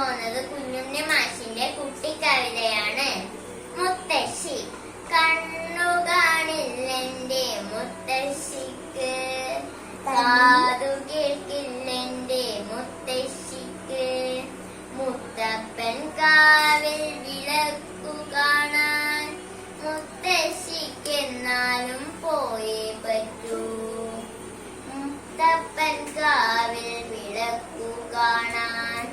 പോകുന്നത് കുഞ്ഞുണ്ണി മാഷിന്റെ കുട്ടിക്കവിതയാണ്. മുത്തശ്ശി. കണ്ണുകാണില്ലെന്റെ മുത്തശ്ശിക്ക്, കാതു കേൾക്കില്ലെന്റെ മുത്തശ്ശിക്ക്, മുത്തപ്പൻ കാവിൽ വിളക്കു കാണാൻ മുത്തശ്ശിക്കെന്നാലും പോയേ പറ്റൂ. മുത്തപ്പൻ കാവിൽ വിളക്കു കാണാൻ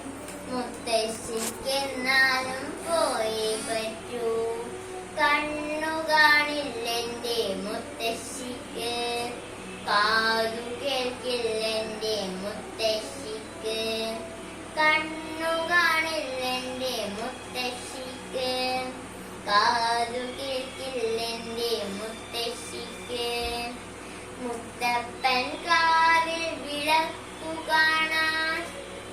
മുത്തശ്ശിക്കെന്നാലും പോയേ പറ്റൂ. കണ്ണു കാണില്ലെന്റെ മുത്തശ്ശിക്ക്, കാതു കേൾക്കില്ലെന്റെ മുത്തശ്ശിക്ക്, കണ്ണു കാണില്ലെന്റെ മുത്തശ്ശിക്ക്, കാതു കേൾക്കില്ലെന്റെ മുത്തശ്ശിക്ക്, മുത്തപ്പൻ കാവിൽ വിളക്കു കാണാൻ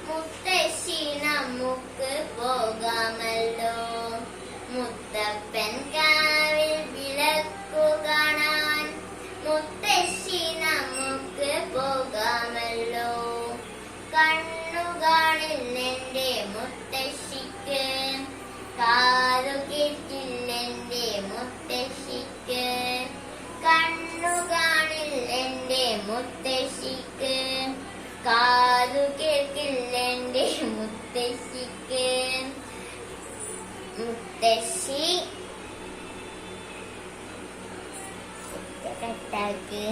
മുത്തശ്ശി നമുക്ക് പോകാമല്ലോ. മുത്തപ്പൻ കാവിൽ വിളക്കു കാണാൻ മുത്തശ്ശി നമുക്ക് പോകാമല്ലോ. കണ്ണു കാണില്ലെന്റെ മുത്തശ്ശിക്ക്, കാതു കേൾക്കില്ലെന്റെ മുത്തശ്ശിക്ക്, കണ്ണു കാണില്ലെന്റെ മുത്തശ്ശിക്ക്, കാതു കേൾക്കില്ലെന്റെ മുത്തശ്ശിക്ക്. മുത്തശ്ശി കട്ടാക്ക്.